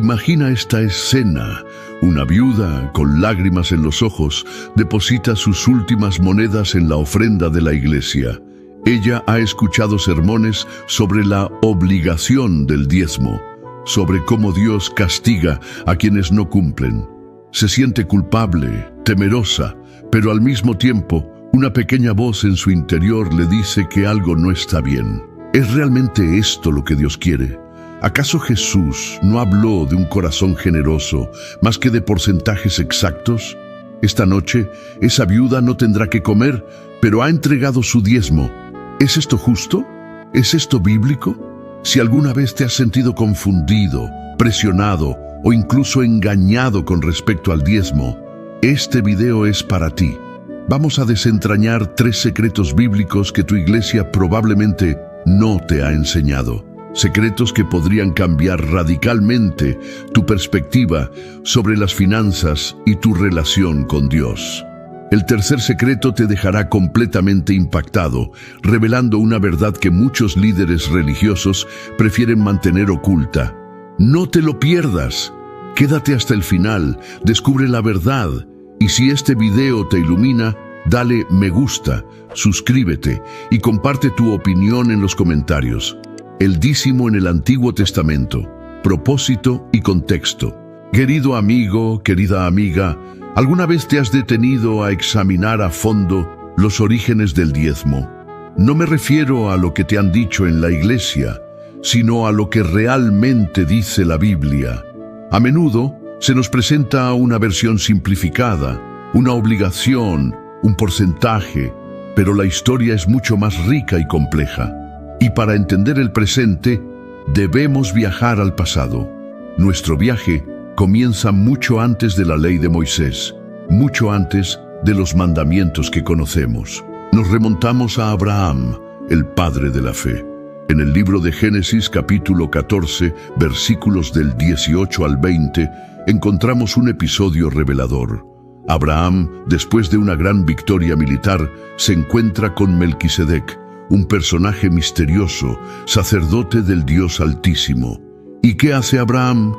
Imagina esta escena. Una viuda, con lágrimas en los ojos, deposita sus últimas monedas en la ofrenda de la iglesia. Ella ha escuchado sermones sobre la obligación del diezmo, sobre cómo Dios castiga a quienes no cumplen. Se siente culpable, temerosa, pero al mismo tiempo, una pequeña voz en su interior le dice que algo no está bien. ¿Es realmente esto lo que Dios quiere? ¿Acaso Jesús no habló de un corazón generoso más que de porcentajes exactos? Esta noche, esa viuda no tendrá que comer, pero ha entregado su diezmo. ¿Es esto justo? ¿Es esto bíblico? Si alguna vez te has sentido confundido, presionado o incluso engañado con respecto al diezmo, este video es para ti. Vamos a desentrañar 3 secretos bíblicos que tu iglesia probablemente no te ha enseñado. Secretos que podrían cambiar radicalmente tu perspectiva sobre las finanzas y tu relación con Dios. El tercer secreto te dejará completamente impactado, revelando una verdad que muchos líderes religiosos prefieren mantener oculta. No te lo pierdas. Quédate hasta el final, descubre la verdad. Y si este video te ilumina, dale me gusta, suscríbete y comparte tu opinión en los comentarios. El dízimo en el Antiguo Testamento, propósito y contexto. Querido amigo, querida amiga, ¿alguna vez te has detenido a examinar a fondo los orígenes del diezmo? No me refiero a lo que te han dicho en la iglesia, sino a lo que realmente dice la Biblia. A menudo se nos presenta una versión simplificada, una obligación, un porcentaje, pero la historia es mucho más rica y compleja. Y para entender el presente, debemos viajar al pasado. Nuestro viaje comienza mucho antes de la ley de Moisés, mucho antes de los mandamientos que conocemos. Nos remontamos a Abraham, el padre de la fe. En el libro de Génesis, capítulo 14, versículos del 18 al 20, encontramos un episodio revelador. Abraham, después de una gran victoria militar, se encuentra con Melquisedec, un personaje misterioso, sacerdote del Dios Altísimo. ¿Y qué hace Abraham?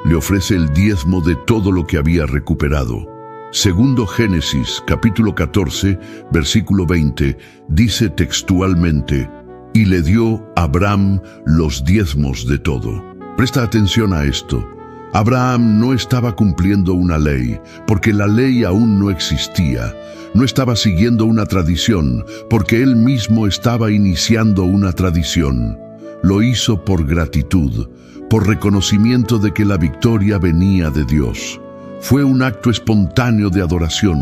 Le ofrece el diezmo de todo lo que había recuperado. Segundo Génesis, capítulo 14, versículo 20, dice textualmente: y le dio Abraham los diezmos de todo. Presta atención a esto. Abraham no estaba cumpliendo una ley, porque la ley aún no existía. No estaba siguiendo una tradición, porque él mismo estaba iniciando una tradición. Lo hizo por gratitud, por reconocimiento de que la victoria venía de Dios. Fue un acto espontáneo de adoración.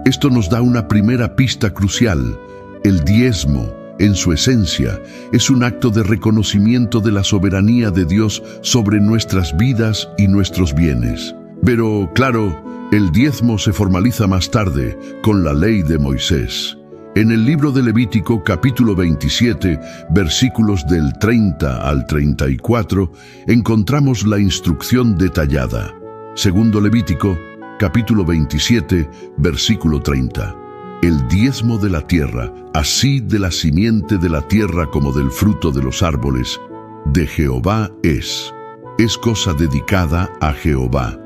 Esto nos da una primera pista crucial. El diezmo, en su esencia, es un acto de reconocimiento de la soberanía de Dios sobre nuestras vidas y nuestros bienes. Pero, claro, el diezmo se formaliza más tarde, con la ley de Moisés. En el libro de Levítico, capítulo 27, versículos del 30 al 34, encontramos la instrucción detallada. Segundo Levítico, capítulo 27, versículo 30. El diezmo de la tierra, así de la simiente de la tierra como del fruto de los árboles, de Jehová es cosa dedicada a Jehová.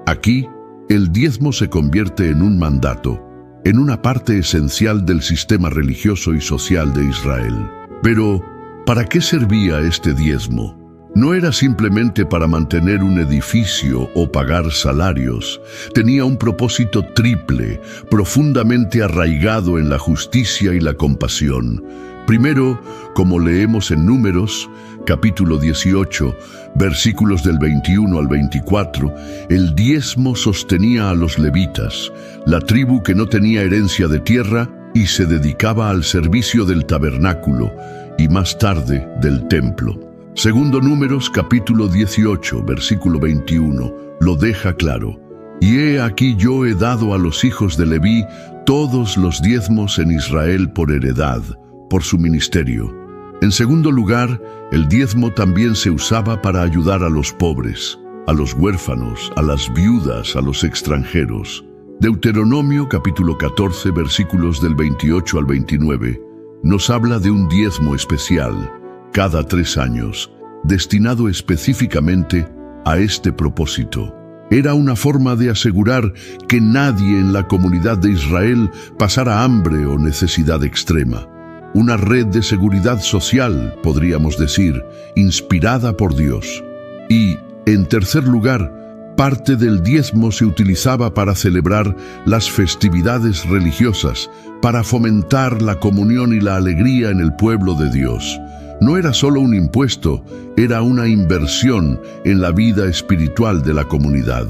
Aquí, el diezmo se convierte en un mandato, en una parte esencial del sistema religioso y social de Israel. Pero, ¿para qué servía este diezmo? No era simplemente para mantener un edificio o pagar salarios. Tenía un propósito triple, profundamente arraigado en la justicia y la compasión. Primero, como leemos en Números, capítulo 18, versículos del 21 al 24, el diezmo sostenía a los levitas, la tribu que no tenía herencia de tierra y se dedicaba al servicio del tabernáculo y más tarde del templo. Segundo Números, capítulo 18, versículo 21, lo deja claro. Y he aquí yo he dado a los hijos de Leví todos los diezmos en Israel por heredad, por su ministerio. En segundo lugar, el diezmo también se usaba para ayudar a los pobres, a los huérfanos, a las viudas, a los extranjeros. Deuteronomio, capítulo 14, versículos del 28 al 29, nos habla de un diezmo especial, cada 3 años, destinado específicamente a este propósito. Era una forma de asegurar que nadie en la comunidad de Israel pasara hambre o necesidad extrema. Una red de seguridad social, podríamos decir, inspirada por Dios. Y, en tercer lugar, parte del diezmo se utilizaba para celebrar las festividades religiosas, para fomentar la comunión y la alegría en el pueblo de Dios. No era solo un impuesto, era una inversión en la vida espiritual de la comunidad.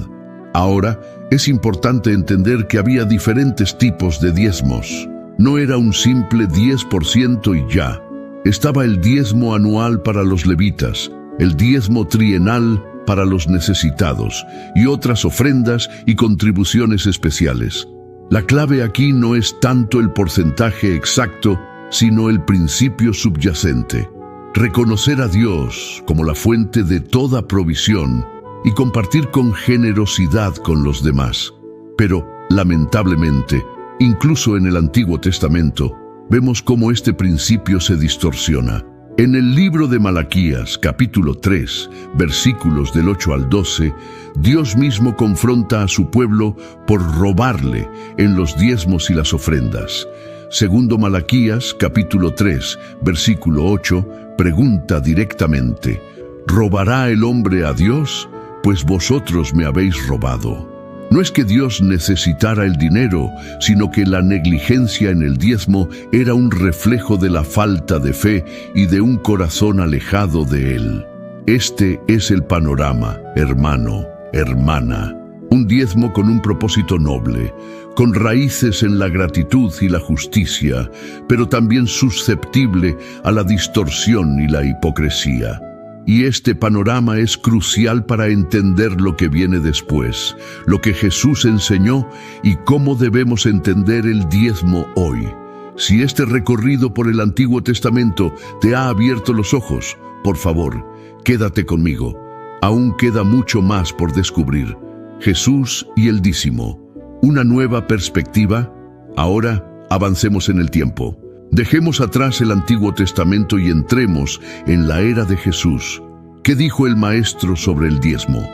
Ahora, es importante entender que había diferentes tipos de diezmos. No era un simple 10% y ya. Estaba el diezmo anual para los levitas, el diezmo trienal para los necesitados y otras ofrendas y contribuciones especiales. La clave aquí no es tanto el porcentaje exacto, sino el principio subyacente. Reconocer a Dios como la fuente de toda provisión y compartir con generosidad con los demás. Pero, lamentablemente, incluso en el Antiguo Testamento, vemos cómo este principio se distorsiona. En el libro de Malaquías, capítulo 3, versículos del 8 al 12, Dios mismo confronta a su pueblo por robarle en los diezmos y las ofrendas. Segundo Malaquías, capítulo 3, versículo 8, pregunta directamente: ¿robará el hombre a Dios? Pues vosotros me habéis robado. No es que Dios necesitara el dinero, sino que la negligencia en el diezmo era un reflejo de la falta de fe y de un corazón alejado de Él. Este es el panorama, hermano, hermana. Un diezmo con un propósito noble, con raíces en la gratitud y la justicia, pero también susceptible a la distorsión y la hipocresía. Y este panorama es crucial para entender lo que viene después, lo que Jesús enseñó y cómo debemos entender el diezmo hoy. Si este recorrido por el Antiguo Testamento te ha abierto los ojos, por favor, quédate conmigo. Aún queda mucho más por descubrir. Jesús y el dízimo. Una nueva perspectiva. Ahora avancemos en el tiempo. Dejemos atrás el Antiguo Testamento y entremos en la era de Jesús. ¿Qué dijo el Maestro sobre el diezmo?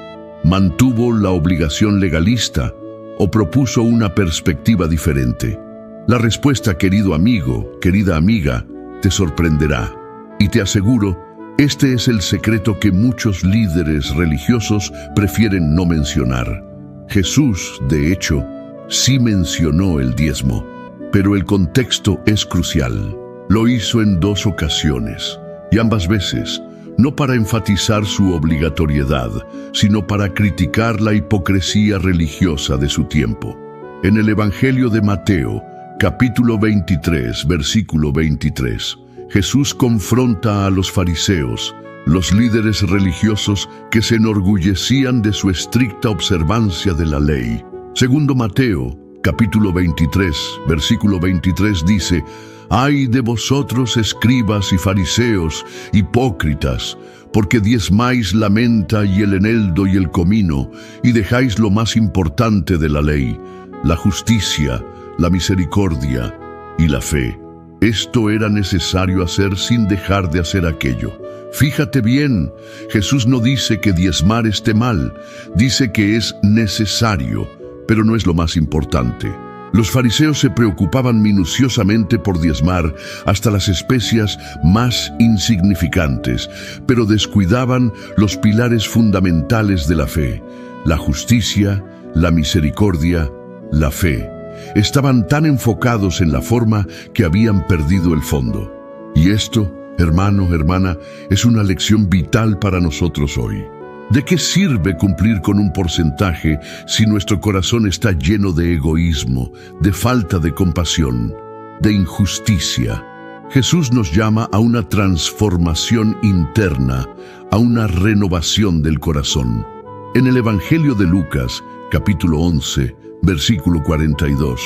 ¿Mantuvo la obligación legalista o propuso una perspectiva diferente? La respuesta, querido amigo, querida amiga, te sorprenderá. Y te aseguro, este es el secreto que muchos líderes religiosos prefieren no mencionar. Jesús, de hecho, sí mencionó el diezmo. Pero el contexto es crucial. Lo hizo en 2 ocasiones, y ambas veces, no para enfatizar su obligatoriedad, sino para criticar la hipocresía religiosa de su tiempo. En el Evangelio de Mateo, capítulo 23, versículo 23, Jesús confronta a los fariseos, los líderes religiosos que se enorgullecían de su estricta observancia de la ley. Segundo Mateo, capítulo 23, versículo 23 dice: «Ay de vosotros, escribas y fariseos, hipócritas, porque diezmáis la menta y el eneldo y el comino, y dejáis lo más importante de la ley, la justicia, la misericordia y la fe». Esto era necesario hacer sin dejar de hacer aquello. Fíjate bien, Jesús no dice que diezmar esté mal, dice que es necesario, pero no es lo más importante. Los fariseos se preocupaban minuciosamente por diezmar hasta las especias más insignificantes, pero descuidaban los pilares fundamentales de la fe: la justicia, la misericordia, la fe. Estaban tan enfocados en la forma que habían perdido el fondo. Y esto, hermano, hermana, es una lección vital para nosotros hoy. ¿De qué sirve cumplir con un porcentaje si nuestro corazón está lleno de egoísmo, de falta de compasión, de injusticia? Jesús nos llama a una transformación interna, a una renovación del corazón. En el Evangelio de Lucas, capítulo 11, versículo 42,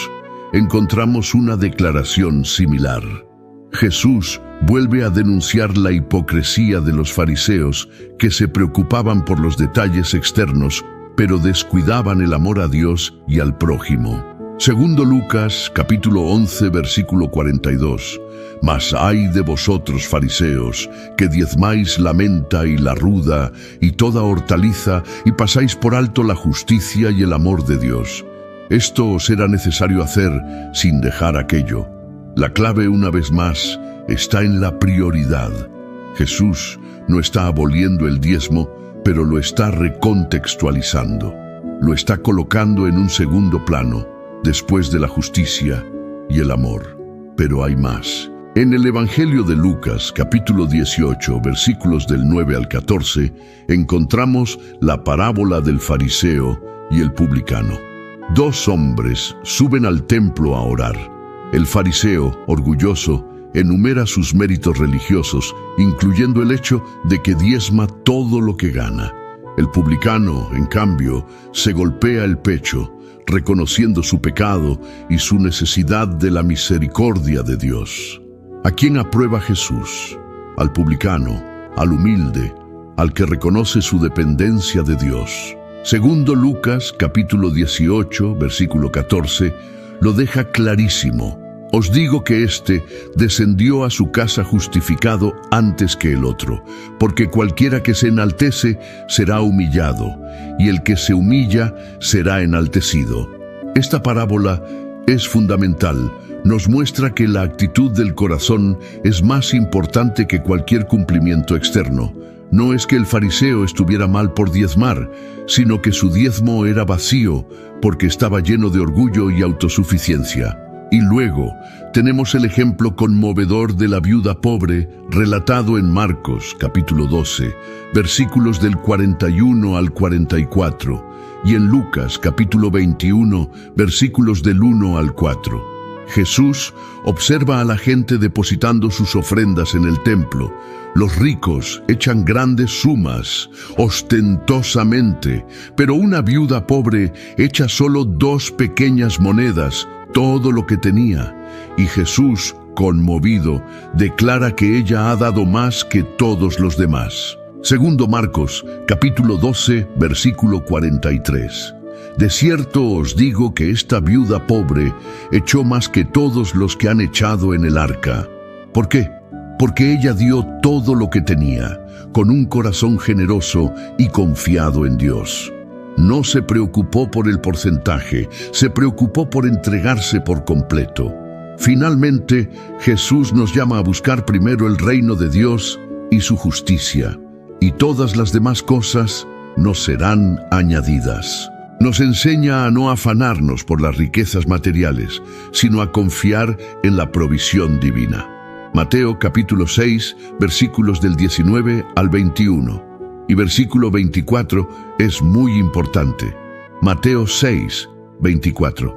encontramos una declaración similar. Jesús vuelve a denunciar la hipocresía de los fariseos que se preocupaban por los detalles externos, pero descuidaban el amor a Dios y al prójimo. Segundo Lucas, capítulo 11, versículo 42. Mas ay de vosotros, fariseos, que diezmáis la menta y la ruda y toda hortaliza, y pasáis por alto la justicia y el amor de Dios. Esto os era necesario hacer sin dejar aquello. La clave, una vez más, está en la prioridad. Jesús no está aboliendo el diezmo, pero lo está recontextualizando. Lo está colocando en un segundo plano, después de la justicia y el amor. Pero hay más. En el Evangelio de Lucas, capítulo 18, versículos del 9 al 14, encontramos la parábola del fariseo y el publicano. Dos hombres suben al templo a orar. El fariseo, orgulloso, enumera sus méritos religiosos, incluyendo el hecho de que diezma todo lo que gana. El publicano, en cambio, se golpea el pecho, reconociendo su pecado y su necesidad de la misericordia de Dios. ¿A quién aprueba Jesús? Al publicano, al humilde, al que reconoce su dependencia de Dios. Segundo Lucas, capítulo 18, versículo 14, lo deja clarísimo. Os digo que éste descendió a su casa justificado antes que el otro, porque cualquiera que se enaltece será humillado, y el que se humilla será enaltecido. Esta parábola es fundamental. Nos muestra que la actitud del corazón es más importante que cualquier cumplimiento externo. No es que el fariseo estuviera mal por diezmar, sino que su diezmo era vacío porque estaba lleno de orgullo y autosuficiencia. Y luego tenemos el ejemplo conmovedor de la viuda pobre relatado en Marcos, capítulo 12, versículos del 41 al 44, y en Lucas, capítulo 21, versículos del 1 al 4. Jesús observa a la gente depositando sus ofrendas en el templo. Los ricos echan grandes sumas, ostentosamente, pero una viuda pobre echa solo 2 pequeñas monedas, todo lo que tenía. Y Jesús, conmovido, declara que ella ha dado más que todos los demás. Segundo Marcos, capítulo 12, versículo 43. De cierto os digo que esta viuda pobre echó más que todos los que han echado en el arca. ¿Por qué? Porque ella dio todo lo que tenía, con un corazón generoso y confiado en Dios. No se preocupó por el porcentaje, se preocupó por entregarse por completo. Finalmente, Jesús nos llama a buscar primero el reino de Dios y su justicia, y todas las demás cosas nos serán añadidas. Nos enseña a no afanarnos por las riquezas materiales, sino a confiar en la provisión divina. Mateo capítulo 6, versículos del 19 al 21. Y versículo 24 es muy importante. Mateo 6, 24.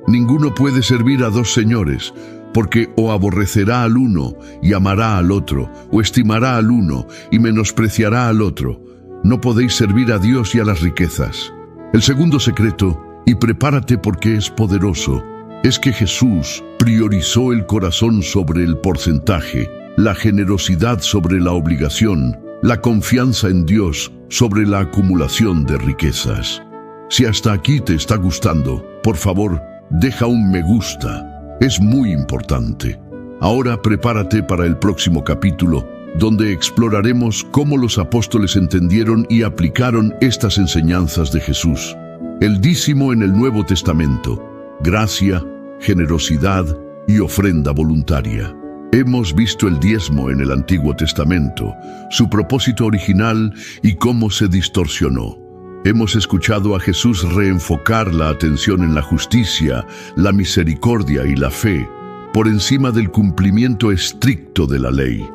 Ninguno puede servir a 2 señores, porque o aborrecerá al uno y amará al otro, o estimará al uno y menospreciará al otro. No podéis servir a Dios y a las riquezas. El segundo secreto, y prepárate porque es poderoso, es que Jesús priorizó el corazón sobre el porcentaje, la generosidad sobre la obligación, la confianza en Dios sobre la acumulación de riquezas. Si hasta aquí te está gustando, por favor, deja un me gusta. Es muy importante. Ahora prepárate para el próximo capítulo, donde exploraremos cómo los apóstoles entendieron y aplicaron estas enseñanzas de Jesús. El dízimo en el Nuevo Testamento, gracia, generosidad y ofrenda voluntaria. Hemos visto el diezmo en el Antiguo Testamento, su propósito original y cómo se distorsionó. Hemos escuchado a Jesús reenfocar la atención en la justicia, la misericordia y la fe, por encima del cumplimiento estricto de la ley.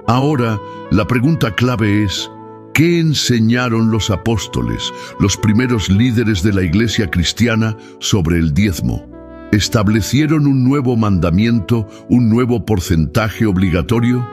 Ahora, la pregunta clave es, ¿qué enseñaron los apóstoles, los primeros líderes de la iglesia cristiana, sobre el diezmo? ¿Establecieron un nuevo mandamiento, un nuevo porcentaje obligatorio?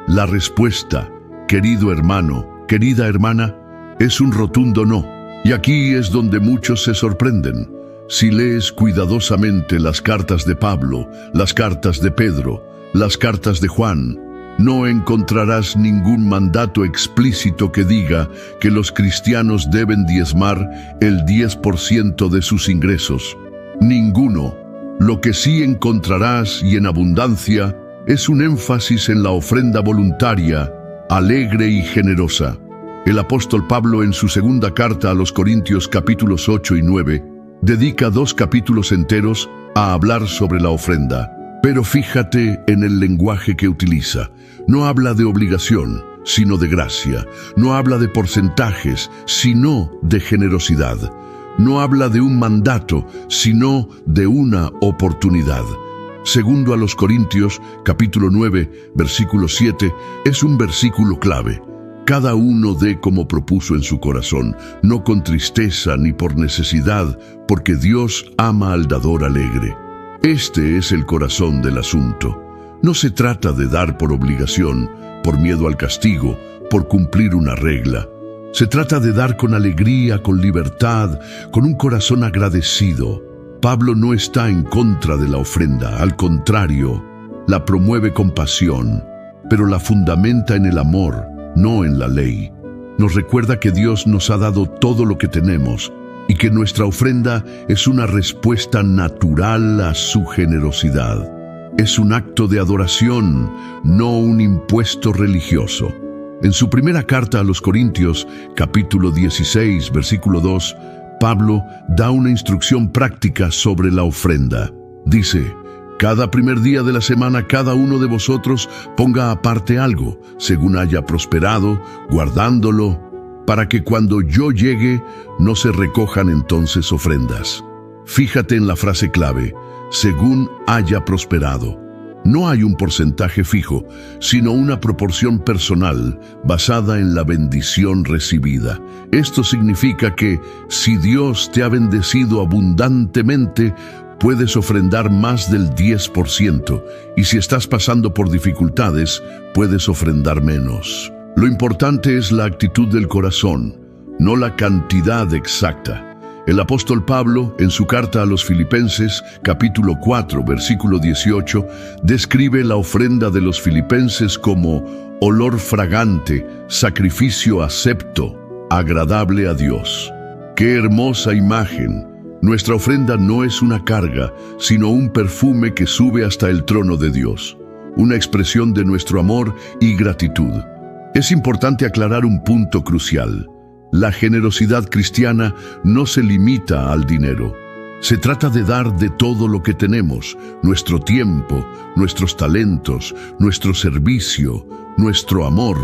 La respuesta, querido hermano, querida hermana, es un rotundo no. Y aquí es donde muchos se sorprenden. Si lees cuidadosamente las cartas de Pablo, las cartas de Pedro, las cartas de Juan, no encontrarás ningún mandato explícito que diga que los cristianos deben diezmar el 10% de sus ingresos. Ninguno. Lo que sí encontrarás, y en abundancia, es un énfasis en la ofrenda voluntaria, alegre y generosa. El apóstol Pablo, en su segunda carta a los Corintios capítulos 8 y 9, dedica 2 capítulos enteros a hablar sobre la ofrenda. Pero fíjate en el lenguaje que utiliza. No habla de obligación, sino de gracia. No habla de porcentajes, sino de generosidad. No habla de un mandato, sino de una oportunidad. Segundo a los Corintios, capítulo 9, versículo 7, es un versículo clave. Cada uno dé como propuso en su corazón, no con tristeza ni por necesidad, porque Dios ama al dador alegre. Este es el corazón del asunto. No se trata de dar por obligación, por miedo al castigo, por cumplir una regla. Se trata de dar con alegría, con libertad, con un corazón agradecido. Pablo no está en contra de la ofrenda, al contrario, la promueve con pasión, pero la fundamenta en el amor, no en la ley. Nos recuerda que Dios nos ha dado todo lo que tenemos y que nuestra ofrenda es una respuesta natural a su generosidad. Es un acto de adoración, no un impuesto religioso. En su primera carta a los Corintios, capítulo 16, versículo 2, Pablo da una instrucción práctica sobre la ofrenda. Dice: cada primer día de la semana cada uno de vosotros ponga aparte algo, según haya prosperado, guardándolo, para que cuando yo llegue no se recojan entonces ofrendas. Fíjate en la frase clave, según haya prosperado. No hay un porcentaje fijo, sino una proporción personal basada en la bendición recibida. Esto significa que si Dios te ha bendecido abundantemente, puedes ofrendar más del 10%, y si estás pasando por dificultades, puedes ofrendar menos. Lo importante es la actitud del corazón, no la cantidad exacta. El apóstol Pablo, en su carta a los Filipenses, capítulo 4, versículo 18, describe la ofrenda de los filipenses como olor fragante, sacrificio acepto, agradable a Dios. ¡Qué hermosa imagen! Nuestra ofrenda no es una carga, sino un perfume que sube hasta el trono de Dios, una expresión de nuestro amor y gratitud. Es importante aclarar un punto crucial. La generosidad cristiana no se limita al dinero. Se trata de dar de todo lo que tenemos, nuestro tiempo, nuestros talentos, nuestro servicio, nuestro amor.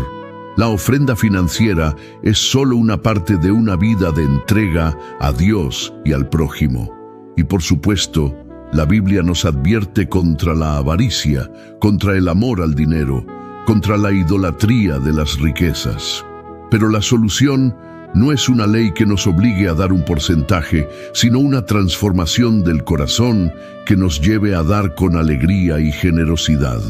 La ofrenda financiera es solo una parte de una vida de entrega a Dios y al prójimo. Y por supuesto, la Biblia nos advierte contra la avaricia, contra el amor al dinero, contra la idolatría de las riquezas. Pero la solución no es una ley que nos obligue a dar un porcentaje, sino una transformación del corazón que nos lleve a dar con alegría y generosidad.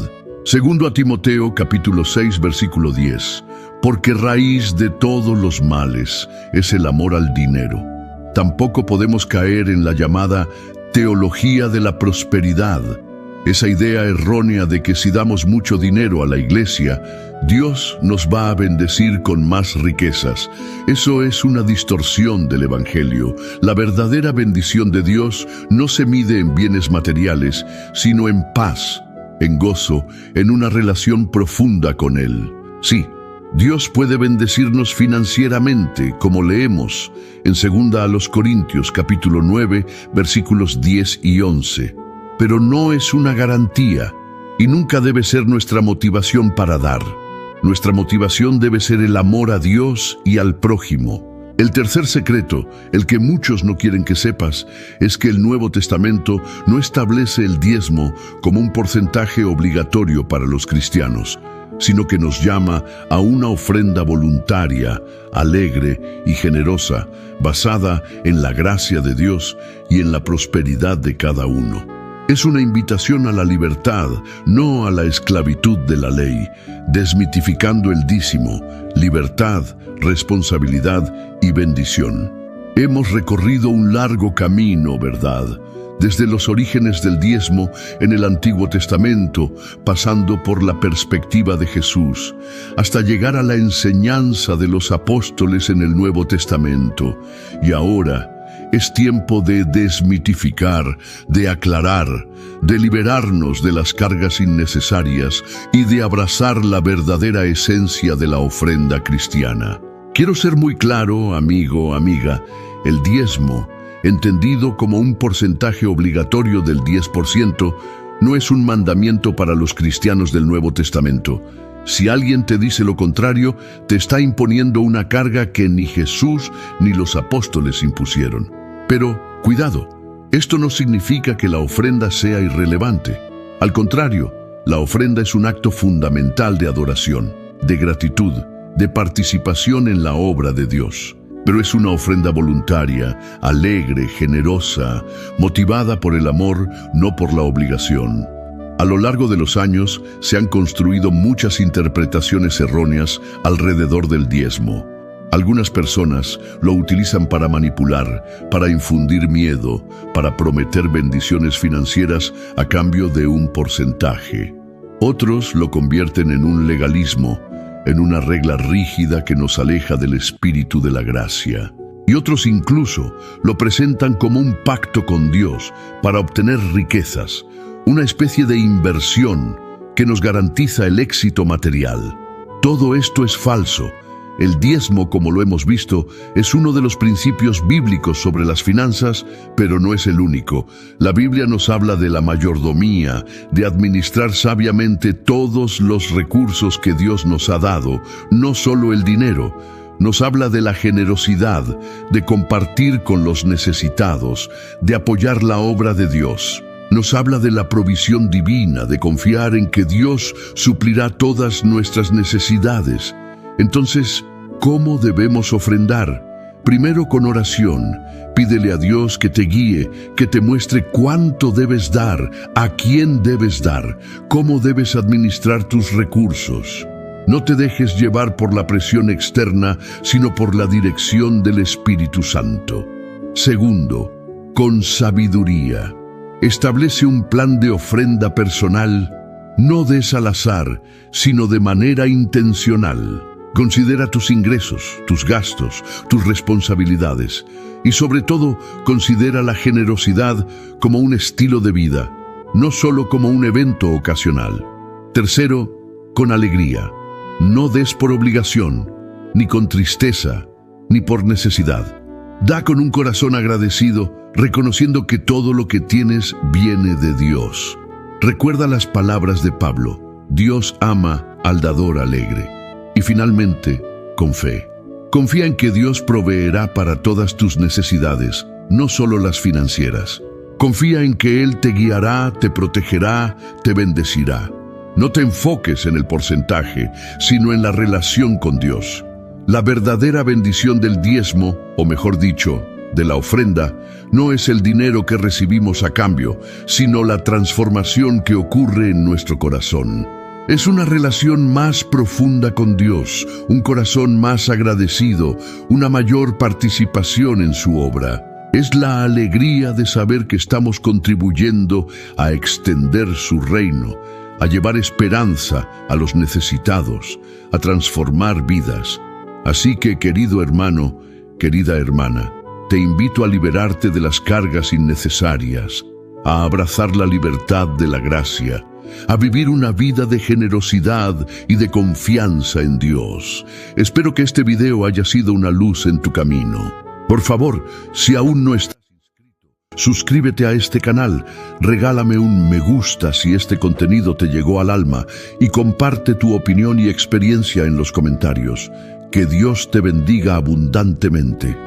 Segundo a Timoteo, capítulo 6, versículo 10. Porque raíz de todos los males es el amor al dinero. Tampoco podemos caer en la llamada teología de la prosperidad, esa idea errónea de que si damos mucho dinero a la iglesia, Dios nos va a bendecir con más riquezas. Eso es una distorsión del Evangelio. La verdadera bendición de Dios no se mide en bienes materiales, sino en paz, en gozo, en una relación profunda con Él. Sí, Dios puede bendecirnos financieramente, como leemos en 2 a los Corintios, capítulo 9, versículos 10 y 11. Pero no es una garantía y nunca debe ser nuestra motivación para dar. Nuestra motivación debe ser el amor a Dios y al prójimo. El tercer secreto, el que muchos no quieren que sepas, es que el Nuevo Testamento no establece el diezmo como un porcentaje obligatorio para los cristianos, sino que nos llama a una ofrenda voluntaria, alegre y generosa, basada en la gracia de Dios y en la prosperidad de cada uno. Es una invitación a la libertad, no a la esclavitud de la ley, desmitificando el dízimo, libertad, responsabilidad y bendición. Hemos recorrido un largo camino, ¿verdad? Desde los orígenes del diezmo en el Antiguo Testamento, pasando por la perspectiva de Jesús, hasta llegar a la enseñanza de los apóstoles en el Nuevo Testamento. Y ahora, Es tiempo de desmitificar, de aclarar, de liberarnos de las cargas innecesarias y de abrazar la verdadera esencia de la ofrenda cristiana. Quiero ser muy claro, amigo, amiga, el diezmo, entendido como un porcentaje obligatorio del 10%, no es un mandamiento para los cristianos del Nuevo Testamento. Si alguien te dice lo contrario, te está imponiendo una carga que ni Jesús ni los apóstoles impusieron. Pero, cuidado, esto no significa que la ofrenda sea irrelevante. Al contrario, la ofrenda es un acto fundamental de adoración, de gratitud, de participación en la obra de Dios. Pero es una ofrenda voluntaria, alegre, generosa, motivada por el amor, no por la obligación. A lo largo de los años se han construido muchas interpretaciones erróneas alrededor del diezmo. Algunas personas lo utilizan para manipular, para infundir miedo, para prometer bendiciones financieras a cambio de un porcentaje. Otros lo convierten en un legalismo, en una regla rígida que nos aleja del espíritu de la gracia. Y otros incluso lo presentan como un pacto con Dios para obtener riquezas, una especie de inversión que nos garantiza el éxito material. Todo esto es falso. El diezmo, como lo hemos visto, es uno de los principios bíblicos sobre las finanzas, pero no es el único. La Biblia nos habla de la mayordomía, de administrar sabiamente todos los recursos que Dios nos ha dado, no solo el dinero. Nos habla de la generosidad, de compartir con los necesitados, de apoyar la obra de Dios. Nos habla de la provisión divina, de confiar en que Dios suplirá todas nuestras necesidades. Entonces, ¿cómo debemos ofrendar? Primero con oración. Pídele a Dios que te guíe, que te muestre cuánto debes dar, a quién debes dar, cómo debes administrar tus recursos. No te dejes llevar por la presión externa, sino por la dirección del Espíritu Santo. Segundo, con sabiduría. Establece un plan de ofrenda personal, no des al azar, sino de manera intencional. Considera tus ingresos, tus gastos, tus responsabilidades y sobre todo considera la generosidad como un estilo de vida, no solo como un evento ocasional. Tercero, con alegría. No des por obligación, ni con tristeza, ni por necesidad. Da con un corazón agradecido, reconociendo que todo lo que tienes viene de Dios. Recuerda las palabras de Pablo: Dios ama al dador alegre. Y finalmente, con fe. Confía en que Dios proveerá para todas tus necesidades, no solo las financieras. Confía en que Él te guiará, te protegerá, te bendecirá. No te enfoques en el porcentaje, sino en la relación con Dios. La verdadera bendición del diezmo, o mejor dicho, de la ofrenda, no es el dinero que recibimos a cambio, sino la transformación que ocurre en nuestro corazón. Es una relación más profunda con Dios, un corazón más agradecido, una mayor participación en su obra. Es la alegría de saber que estamos contribuyendo a extender su reino, a llevar esperanza a los necesitados, a transformar vidas. Así que, querido hermano, querida hermana, te invito a liberarte de las cargas innecesarias, a abrazar la libertad de la gracia, a vivir una vida de generosidad y de confianza en Dios. Espero que este video haya sido una luz en tu camino. Por favor, si aún no estás inscrito, suscríbete a este canal, regálame un me gusta si este contenido te llegó al alma y comparte tu opinión y experiencia en los comentarios. Que Dios te bendiga abundantemente.